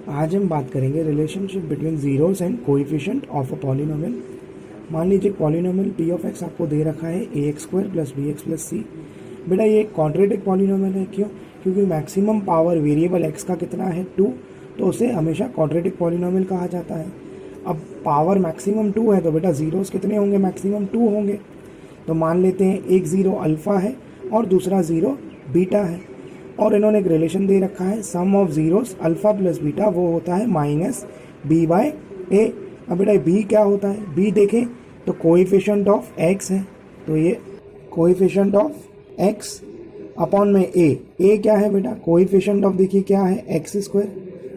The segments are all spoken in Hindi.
आज हम बात करेंगे relationship between zeros and coefficient of a polynomial. मान लीजिए पॉलिनोमियल पी ऑफ एक्स आपको दे रखा है a x square plus b x plus c. बेटा ये एक क्वाड्रेटिक पॉलिनोमियल है, क्यों? क्योंकि मैक्सिमम पावर वेरिएबल एक्स का कितना है 2, तो उसे हमेशा क्वाड्रेटिक पॉलिनोमियल कहा जाता है। अब पावर मैक्सिमम 2 है तो बेटा जीरोस कितने होंगे? मैक्सिमम 2 होंगे। तो मान लेते हैं एक ज़ीरो अल्फ़ा है और दूसरा ज़ीरो बीटा है, और इन्होंने एक रिलेशन दे रखा है sum of zeros alpha plus beta वो होता है माइनस बी बाय ए। अब बेटा बी क्या होता है? बी देखें तो कोएफिशिएंट ऑफ एक्स है, तो ये कोएफिशिएंट ऑफ एक्स अपॉन में ए क्या है बेटा? कोएफिशिएंट ऑफ देखिए क्या है? एक्स स्क्वायर,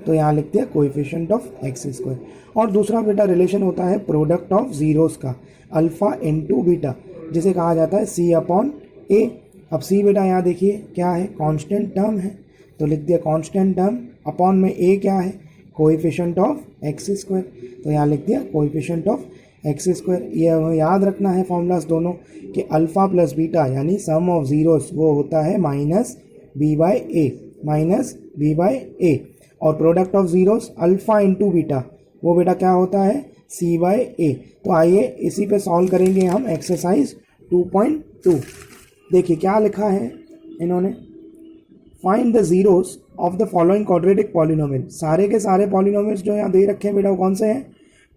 तो यहाँ लिखते हैं कोएफिशिएंट ऑफ एक्स स्क्वायर। और दूसरा बेटा रिलेशन होता है प्रोडक्ट ऑफ जीरोस का अल्फ़ा इनटू बीटा, जिसे कहा जाता है सी अपॉन ए। अब सी बेटा यहाँ देखिए क्या है? कांस्टेंट टर्म है, तो लिख दिया कांस्टेंट टर्म अपॉन में ए क्या है? कोएफिशिएंट ऑफ एक्स स्क्वायर, तो यहाँ लिख दिया कोएफिशिएंट ऑफ एक्स स्क्वायर। ये हमें याद रखना है फॉर्मूलाज दोनों कि अल्फ़ा प्लस बीटा यानी सम ऑफ जीरोस वो होता है माइनस बी बाय ए, माइनस बी बाय ए। और product of zeros alpha into beta वो बेटा क्या होता है? सी बाय ए। तो आइए इसी पे सॉल्व करेंगे हम एक्सरसाइज 2.2। देखिए क्या लिखा है इन्होंने, find the zeros of the following quadratic polynomial. सारे के सारे पॉलिनोमियल्स जो यहाँ दे रखे हैं बेटा वो कौन से हैं?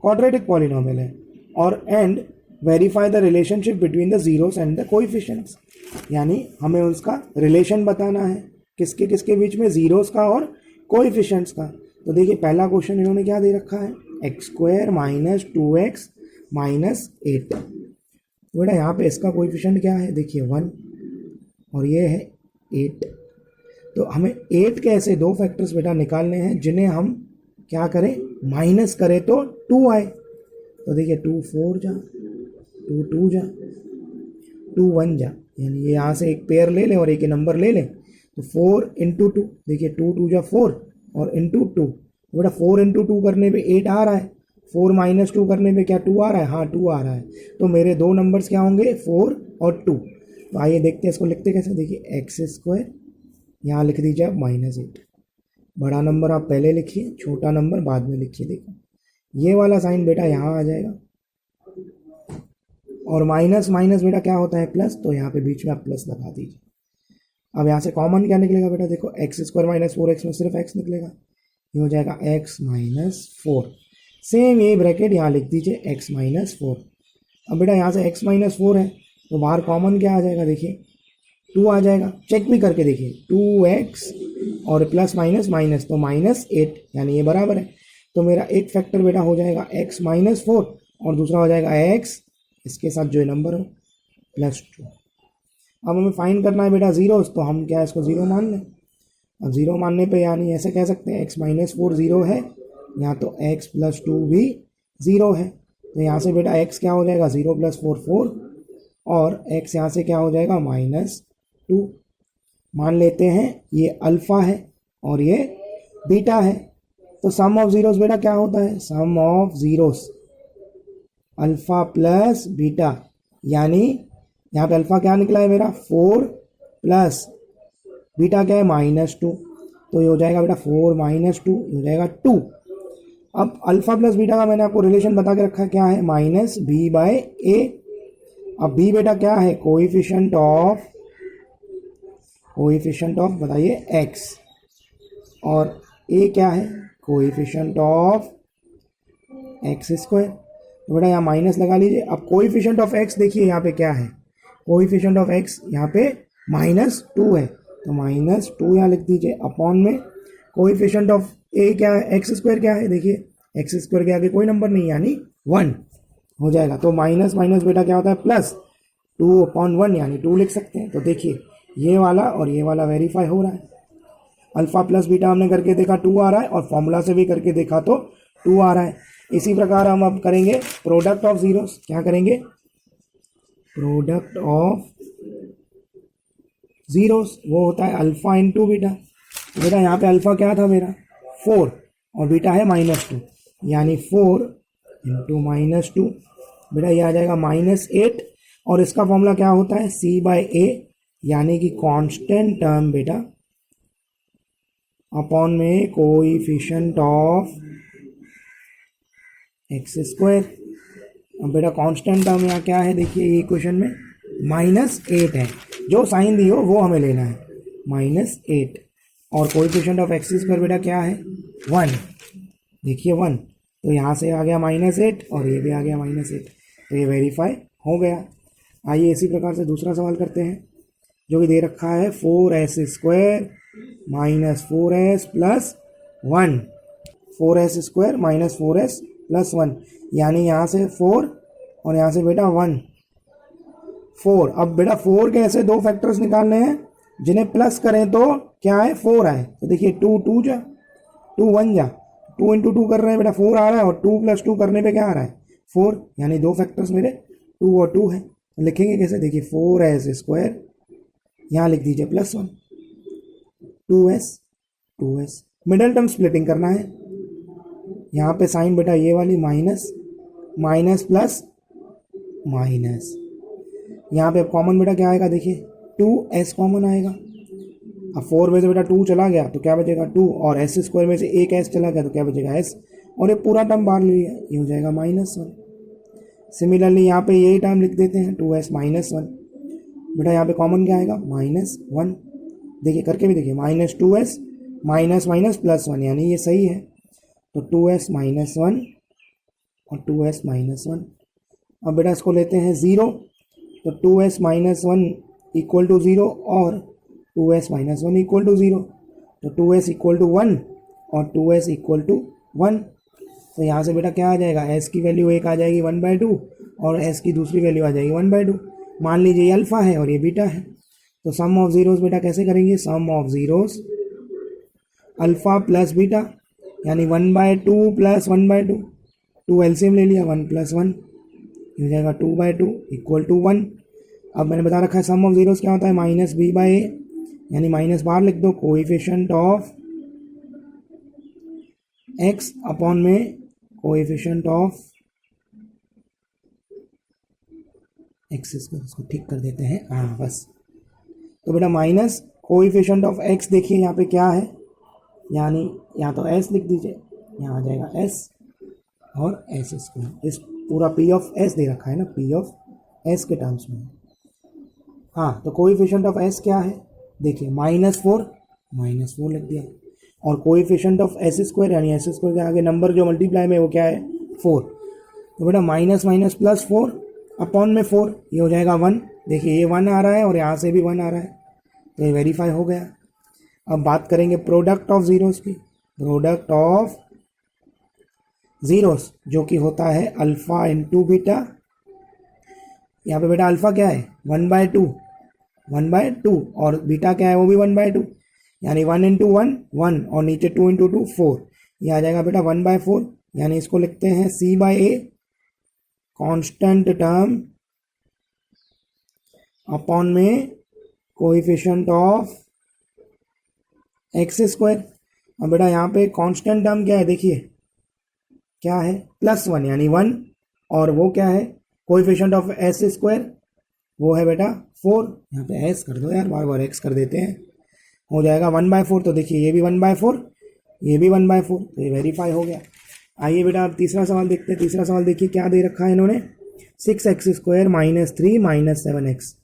क्वाड्रेटिक पॉलिनोमियल है। और and verify the relationship between the zeros and the coefficients, यानी हमें उसका रिलेशन बताना है किसके किसके बीच में, जीरोस का और कोएफिशिएंट्स का। तो देखिए पहला क्वेश्चन इन्होंने क्या दे रखा है? X square minus 2x minus 8। बेटा यहाँ पे इसका कोएफिशिएंट क्या है? देखिए 1 और ये है 8। तो हमें 8 के ऐसे दो फैक्टर्स बेटा निकालने हैं जिन्हें हम क्या करें? माइनस करें तो 2 आए। तो देखिए 2 4 जा, 2 2 जा, 2 1 जा, यानी ये यहाँ से एक पेयर ले लें और एक नंबर ले लें, तो 4 इंटू 2, देखिए 2 2 जा 4 और इंटू 2। बेटा 4 इंटू 2 करने पे 8 आ रहा है, 4 माइनस 2 करने पे क्या 2 आ रहा है? हाँ 2 आ रहा है। तो मेरे दो नंबर्स क्या होंगे? 4 और 2। तो आइए देखते हैं इसको लिखते कैसे। देखिए एक्स स्क्वायर यहाँ लिख दीजिए आप माइनस 8। बड़ा नंबर आप पहले लिखिए, छोटा नंबर बाद में लिखिए। देखो ये वाला साइन बेटा यहाँ आ जाएगा, और माइनस माइनस बेटा क्या होता है? प्लस, तो यहाँ पे बीच में आप प्लस लगा दीजिए। अब यहाँ से कॉमन क्या निकलेगा बेटा? देखो एक्स स्क्वायर माइनस 4x में सिर्फ x निकलेगा, ये हो जाएगा x माइनस 4। सेम ये ब्रैकेट यहाँ लिख दीजिए x माइनस 4। अब बेटा यहाँ से x माइनस 4 है तो बाहर कॉमन क्या आ जाएगा? देखिए 2 आ जाएगा। चेक भी करके देखिए 2x और प्लस माइनस माइनस तो माइनस 8, यानी ये बराबर है। तो मेरा एक फैक्टर बेटा हो जाएगा x माइनस 4 और दूसरा हो जाएगा x इसके साथ जो नंबर हो प्लस 2। अब हमें फाइंड करना है बेटा जीरोस, तो हम क्या इसको ज़ीरो मान लें। अब ज़ीरो मानने पे यानी ऐसे कह सकते हैं x माइनस 4 ज़ीरो है, यहाँ तो x प्लस 2 भी ज़ीरो है। तो यहाँ से बेटा x क्या हो जाएगा? 0 प्लस 4 4, और x यहाँ से क्या हो जाएगा? माइनस 2। मान लेते हैं ये अल्फ़ा है और ये बीटा है। तो सम ऑफ जीरोस बेटा क्या होता है? Sum of zeros alpha plus beta, यानी यहाँ पे अल्फ़ा क्या निकला है मेरा? 4 प्लस बीटा क्या है? माइनस 2। तो ये हो जाएगा बेटा 4 माइनस 2, हो जाएगा 2। अब अल्फ़ा प्लस बीटा का मैंने आपको रिलेशन बता के रखा क्या है? माइनस बी बाय ए। अब बी बेटा क्या है? कोएफिशिएंट ऑफ बताइए एक्स, और ए क्या है? Coefficient of x square. तो बेटा यहाँ माइनस लगा लीजिए। अब कोएफिशिएंट ऑफ एक्स देखिए यहाँ पे क्या है? कोएफिशिएंट ऑफ एक्स यहाँ पे माइनस 2 है, तो माइनस 2 यहाँ लिख दीजिए अपॉन में कोएफिशिएंट ऑफ ए क्या है? एक्स स्क्वायर क्या है? देखिए एक्स स्क्वायर के आगे कोई नंबर नहीं यानी 1 हो जाएगा। तो माइनस माइनस बेटा क्या होता है? प्लस 2 अपॉन 1 यानी 2 लिख सकते हैं। तो देखिए ये वाला और ये वाला वेरीफाई हो रहा है। अल्फ़ा प्लस बीटा हमने करके देखा 2 आ रहा है, और फॉर्मूला से भी करके देखा तो 2 आ रहा है। इसी प्रकार हम अब करेंगे प्रोडक्ट ऑफ जीरोस। क्या करेंगे? प्रोडक्ट ऑफ जीरोस वो होता है अल्फ़ा इंटू बीटा। बेटा यहाँ पे अल्फ़ा क्या था मेरा? 4 और बीटा है माइनस 2, यानी 4 इंटू माइनस 2। बेटा ये आ जाएगा माइनस 8, और इसका फॉर्मूला क्या होता है? c बाय ए, यानी कि कांस्टेंट टर्म बेटा अपॉन में कोएफिशिएंट ऑफ एक्स स्क्वायर। अब बेटा कांस्टेंट टर्म यहाँ क्या है, देखिए ये इक्वेशन में -8 है, जो साइन दी हो वो हमें लेना है, -8। और कोएफिशिएंट ऑफ एक्स स्क्वायर बेटा क्या है, 1, देखिए 1, तो यहाँ से आ गया -8 और ये भी आ गया -8, तो ये वेरीफाई हो गया। आइए इसी प्रकार से दूसरा सवाल करते हैं, जो कि दे रखा है 4s² - 4s + 1, 4s² - 4s + 1, यानी यहाँ से 4 और यहाँ से बेटा 1, 4। अब बेटा 4 के ऐसे दो फैक्टर्स निकालने हैं जिन्हें प्लस करें तो क्या है, 4 आए, तो देखिए 2 2 जा, 2 1 जा, 2 × 2 कर रहे हैं बेटा 4 आ रहा है, और 2 + 2 करने पे क्या आ रहा है, 4, यानी दो फैक्टर्स मेरे 2 और 2 है। तो लिखेंगे कैसे, देखिए 4s², यहाँ लिख दीजिए +1, 2s, मिडल टर्म स्प्लिटिंग करना है, यहाँ पे साइन बेटा ये वाली माइनस प्लस माइनस, यहाँ पे अब कॉमन बेटा क्या आएगा, देखिए 2s कॉमन आएगा। अब 4 में से बेटा 2 चला गया तो क्या बचेगा 2, और s² में से एक s चला गया तो क्या बचेगा s, और ये पूरा टर्म बाहर लिया, ये हो जाएगा -1। सिमिलरली यहाँ पे यही टर्म लिख देते हैं 2s - 1, बेटा यहाँ पे कॉमन क्या आएगा, -1, देखिए करके भी देखिए, -2s माइनस +1, यानी ये सही है, तो 2s - 1 और 2s - 1। अब बेटा इसको लेते हैं 0, तो 2s - 1 = 0 और 2s - 1 = 0, तो 2s = 1 और 2s = 1, तो यहाँ से बेटा क्या आ जाएगा, s की वैल्यू एक आ जाएगी 1/2 और s की दूसरी वैल्यू आ जाएगी 1/2। मान लीजिए ये अल्फ़ा है और ये बीटा है, तो सम ऑफ ज़ीरोज़ बेटा कैसे करेंगे, sum of zeros alpha plus beta, यानी 1/2 + 1/2, 2 एलसीएम ले लिया, 1 + 1 हो जाएगा 2/2 = 1। अब मैंने बता रखा है सम ऑफ ज़ीरोज़ क्या होता है, -b/a, यानी माइनस बाहर लिख दो, कोएफिशिएंट ऑफ x अपॉन में कोएफिशिएंट ऑफ x, इसको ठीक कर देते हैं, हाँ बस। तो बेटा माइनस कोएफिशिएंट ऑफ x, देखिए यहाँ पे क्या है, यानी यहाँ तो s लिख दीजिए, यहाँ आ जाएगा s और s², इस पूरा p ऑफ s दे रखा है ना, p ऑफ s के टर्म्स में। हाँ, तो कोएफिशिएंट ऑफ s क्या है, देखिए -4 लिख दिया, और कोएफिशिएंट ऑफ s², यानी s² के आगे नंबर जो मल्टीप्लाई में वो क्या है, 4, तो बेटा -+ 4 अपॉन में 4, ये हो जाएगा 1, देखिए ये 1 आ रहा है और यहाँ से भी 1 आ रहा है, तो ये वेरीफाई हो गया। अब बात करेंगे प्रोडक्ट ऑफ ज़ीरोज़ की, प्रोडक्ट ऑफ ज़ीरोज़ जो कि होता है अल्फ़ा × बीटा, यहाँ पे बेटा अल्फ़ा क्या है, 1/2 और बीटा क्या है, वो भी 1/2, यानी 1 × 1 1 और नीचे 2 × 2 4, ये आ जाएगा बेटा 1/4, यानी इसको लिखते हैं c/a, कांस्टेंट टर्म अपॉन में कोएफिशिएंट ऑफ x²। अब बेटा यहाँ पे कांस्टेंट टर्म क्या है, देखिए क्या है, +1 यानी 1, और वो क्या है, कोएफिशिएंट ऑफ s², वो है बेटा 4, यहाँ पे s कर दो यार, बार बार x कर देते हैं, हो जाएगा 1/4, तो देखिए ये भी 1/4, ये भी 1/4, तो ये वेरीफाई हो गया। आइए बेटा अब तीसरा सवाल देखते हैं। तीसरा सवाल देखिए क्या दे रखा है इन्होंने, 6x² - 3 - 7x।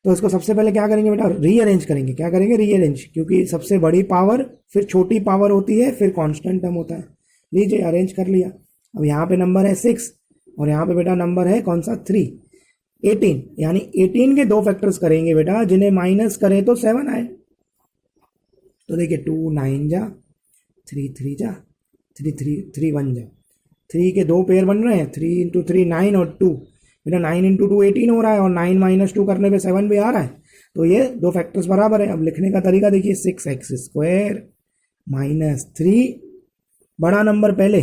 तो इसको सबसे पहले क्या करेंगे बेटा, रीअरेंज करेंगे, क्या करेंगे, रीअरेंज, क्योंकि सबसे बड़ी पावर फिर छोटी पावर होती है, फिर कांस्टेंट टर्म होता है। लीजिए अरेंज कर लिया। अब यहाँ पे नंबर है 6 और यहाँ पे बेटा नंबर है कौन सा, 3, 18, यानी 18 के दो फैक्टर्स करेंगे बेटा जिन्हें माइनस करें तो 7 आए। तो देखिए 2 9 जा, 3 3 जा, 3 1 जा, 3 के दो पेयर बन रहे हैं, 3 × 3 9 और 2, बेटा 9 × 2 18 हो रहा है, और 9 - 2 करने पे 7 भी आ रहा है, तो ये दो फैक्टर्स बराबर है। अब लिखने का तरीका देखिए, 6x² - 3, बड़ा नंबर पहले,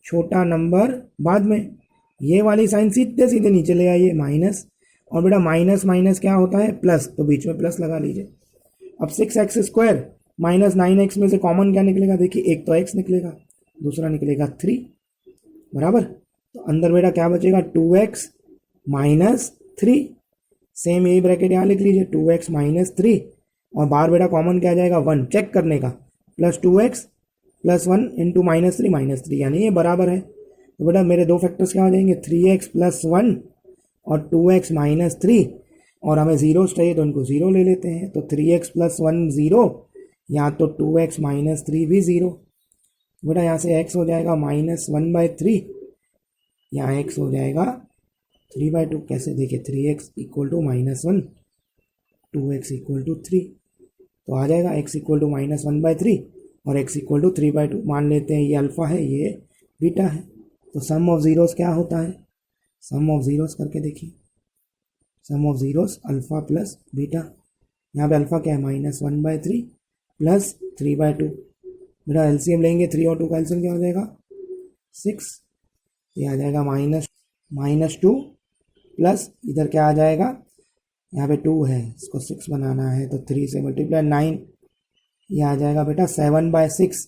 छोटा नंबर बाद में, ये वाली साइन सीधे सीधे नीचे ले आइए, माइनस, और बेटा माइनस माइनस क्या होता है, प्लस, तो बीच में प्लस लगा लीजिए। अब 6x² - 9x में से कॉमन क्या निकलेगा, देखिए एक तो x निकलेगा, दूसरा निकलेगा 3, बराबर, तो अंदर बेटा क्या बचेगा, 2x - 3, सेम यही ब्रैकेट यहाँ लिख लीजिए, 2x - 3 और बाहर बेटा कॉमन क्या आ जाएगा 1 चेक करने का, प्लस 2x प्लस 1 इंटू -3 यानी ये बराबर है। तो बेटा मेरे दो फैक्टर्स क्या हो जाएंगे 3x प्लस 1 और 2x माइनस 3, और हमें जीरोस चाहिए तो इनको जीरो ले लेते हैं। तो 3x प्लस 1 जीरो, या तो 2x माइनस 3 भी जीरो। बेटा यहाँ से x हो जाएगा -1/3, यहाँ x हो जाएगा 3/2। कैसे देखिए 3x equal to -1, 2x equal to 3, तो आ जाएगा x इक्वल टू -1/3 और x इक्वल टू 3/2। मान लेते हैं ये अल्फ़ा है ये बीटा है। तो सम ऑफ ज़ीरोस क्या होता है, सम ऑफ ज़ीरोस करके देखिए, sum of zeros alpha plus beta. यहाँ पे अल्फ़ा क्या है -1/3 प्लस 3/2। बेटा एलसीएम लेंगे, 3 और 2 का एलसीएम क्या हो जाएगा 6, ये आ जाएगा -2 प्लस इधर क्या आ जाएगा, यहाँ पे 2 है इसको 6 बनाना है तो 3 से मल्टीप्लाई 9, ये आ जाएगा बेटा 7/6।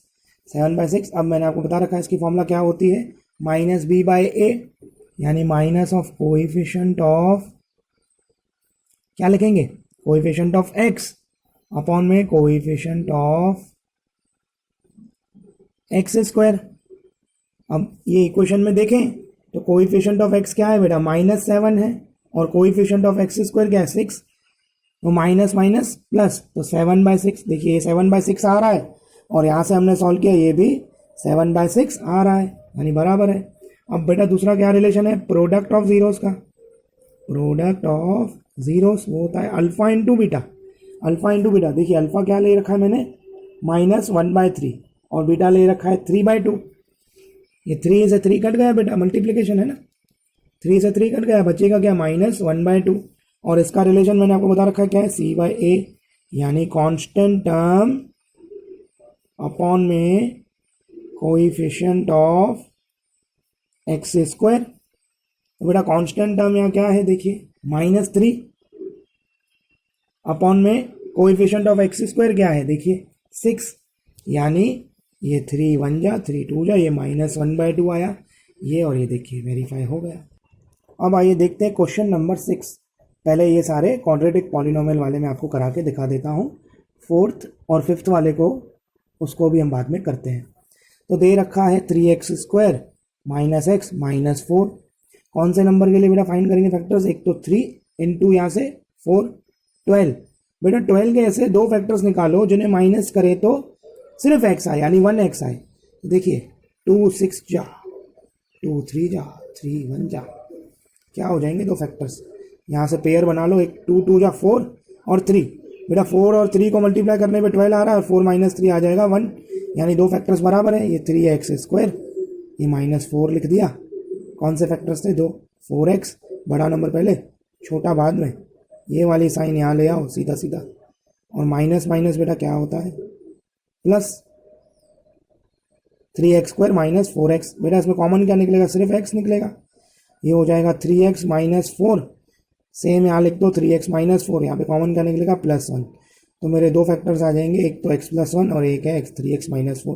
7/6 अब मैंने आपको बता रखा है इसकी फॉर्मूला क्या होती है, -b/a, यानी माइनस ऑफ कोएफिशिएंट ऑफ, क्या लिखेंगे कोएफिशिएंट ऑफ x अपॉन में कोएफिशिएंट ऑफ एक्स स्क्वायर। अब ये इक्वेशन में देखें तो कोएफिशिएंट ऑफ x क्या है बेटा -7 है, और कोएफिशिएंट ऑफ x स्क्वायर क्या है 6, तो माइनस माइनस प्लस, तो 7/6। देखिए ये 7/6 आ रहा है, और यहाँ से हमने सॉल्व किया ये भी 7/6 आ रहा है, यानी बराबर है। अब बेटा दूसरा क्या रिलेशन है, प्रोडक्ट ऑफ जीरोस का। प्रोडक्ट ऑफ जीरोस वो होता है alpha into beta. Alpha into beta, देखिए अल्फा क्या ले रखा है मैंने -1/3 और बीटा ले रखा है 3/2। ये 3 से 3 कट गया बेटा, मल्टीप्लिकेशन है ना, 3 से 3 कट गया, बचेगा क्या -1/2। और इसका रिलेशन मैंने आपको बता रखा है क्या है c/a, यानी कांस्टेंट टर्म अपॉन में कोएफिशिएंट ऑफ एक्स स्क्वायर। तो बेटा कांस्टेंट टर्म यहाँ क्या है देखिए -3 अपॉन में कोएफिशिएंट ऑफ एक्स स्क्वायर क्या है देखिए 6, यानी ये 3 1 जा 3 2 जा, ये -1/2 आया ये, और ये देखिए वेरीफाई हो गया। अब आइए देखते हैं क्वेश्चन नंबर 6। पहले ये सारे क्वाड्रेटिक पॉलिनोमियल वाले मैं आपको करा के दिखा देता हूँ, 4th और 5th वाले को उसको भी हम बाद में करते हैं। तो दे रखा है 3x स्क्वायर -x -4। कौन से नंबर के लिए बेटा फाइंड करेंगे फैक्टर्स, एक तो 3 इंटू यहाँ से 4 12। बेटा 12 के ऐसे दो फैक्टर्स निकालो जिन्हें माइनस करे तो सिर्फ x आए, यानी 1x आए। तो देखिए 2 6 जा 2 3 जा 3 1 जा, क्या हो जाएंगे दो फैक्टर्स, यहाँ से पेयर बना लो, एक 2 2 जा 4 और 3। बेटा 4 और 3 को मल्टीप्लाई करने पे 12 आ रहा है, 4 - 3 आ जाएगा 1, यानी दो फैक्टर्स बराबर है। ये 3x स्क्वायर, ये -4 लिख दिया। कौन से फैक्टर्स थे दो, 4x बड़ा नंबर पहले छोटा बाद में, ये वाली साइन यहाँ ले आओ सीधा सीधा, और माइनस माइनस बेटा क्या होता है प्लस, 3x स्क्वायर -4x। बेटा इसमें कॉमन क्या निकलेगा, सिर्फ x निकलेगा, ये हो जाएगा 3x -4। सेम यहाँ लिख दो 3x -4, यहाँ पे कॉमन क्या निकलेगा +1। तो मेरे दो फैक्टर्स आ जाएंगे, एक तो x + 1 और एक है 3x -4।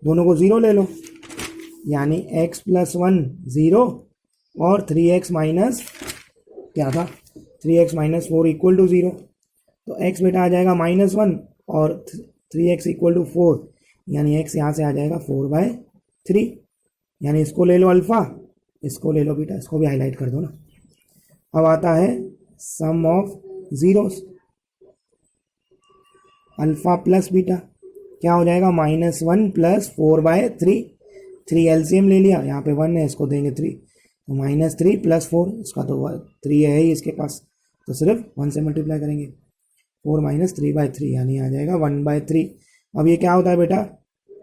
दोनों को ज़ीरो ले लो, यानी x + 1 0 और 3x माइनस क्या था 3x -4 इक्वल टू 0। तो x बेटा आ जाएगा -1 और 3x इक्वल टू 4, यानी x यहाँ से आ जाएगा 4/3। यानी इसको ले लो अल्फ़ा, इसको ले लो बीटा, इसको भी हाईलाइट कर दो ना। अब आता है sum of zeros, alpha plus beta क्या हो जाएगा -1 प्लस 4/3। 3 एलसीएम ले लिया, यहाँ पे 1 है इसको देंगे 3, तो -3 + 4, इसका तो 3 है ही इसके पास, तो सिर्फ 1 से मल्टीप्लाई करेंगे, 4 - 3/3 यानी आ जाएगा 1/3। अब ये क्या होता है बेटा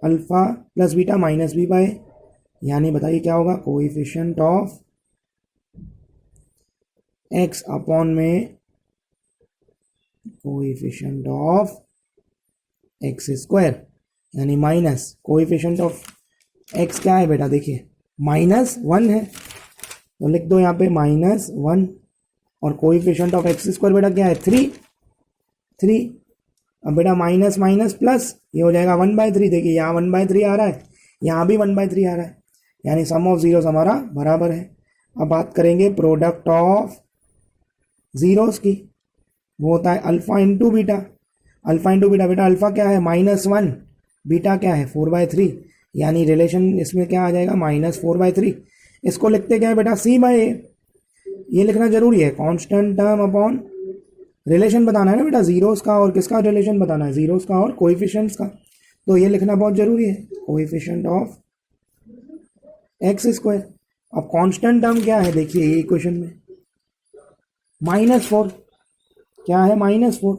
अल्फ़ा प्लस बीटा -b/a, यानी बताइए क्या होगा कोएफिशिएंट ऑफ x अपॉन में कोएफिशिएंट ऑफ एक्स स्क्वायर, यानी माइनस कोएफिशिएंट ऑफ x क्या है बेटा देखिए -1 है, तो लिख दो यहाँ पे -1, और कोएफिशिएंट ऑफ एक्स स्क्वायर बेटा क्या है 3। अब बेटा माइनस माइनस प्लस, ये हो जाएगा 1/3। देखिए यहाँ 1/3 आ रहा है, यहाँ भी 1/3 आ रहा है, यानी सम ऑफ जीरोस हमारा बराबर है। अब बात करेंगे प्रोडक्ट ऑफ जीरोस की, वो होता है alpha into beta. Alpha into beta, बेटा अल्फा क्या है -1, बीटा क्या है 4/3, यानी रिलेशन इसमें क्या आ जाएगा -4/3। इसको लिखते क्या है बेटा C/A, ये लिखना जरूरी है, कांस्टेंट टर्म अपॉन रिलेशन बताना है ना बेटा, जीरोस का और किसका रिलेशन बताना है, जीरोस का और कोएफिशिएंट्स का, तो ये लिखना बहुत जरूरी है, कोएफिशिएंट ऑफ x²। अब कांस्टेंट टर्म क्या है देखिए ये इक्वेशन में -4, क्या है -4,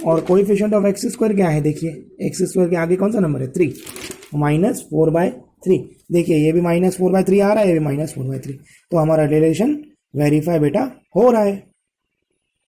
और कोएफिशिएंट ऑफ x² क्या है देखिए, x² के आगे कौन सा नंबर है 3, -4/3। देखिए ये भी -4/3 आ रहा है, ये भी -4/3, तो हमारा रिलेशन वेरीफाई बेटा हो रहा है।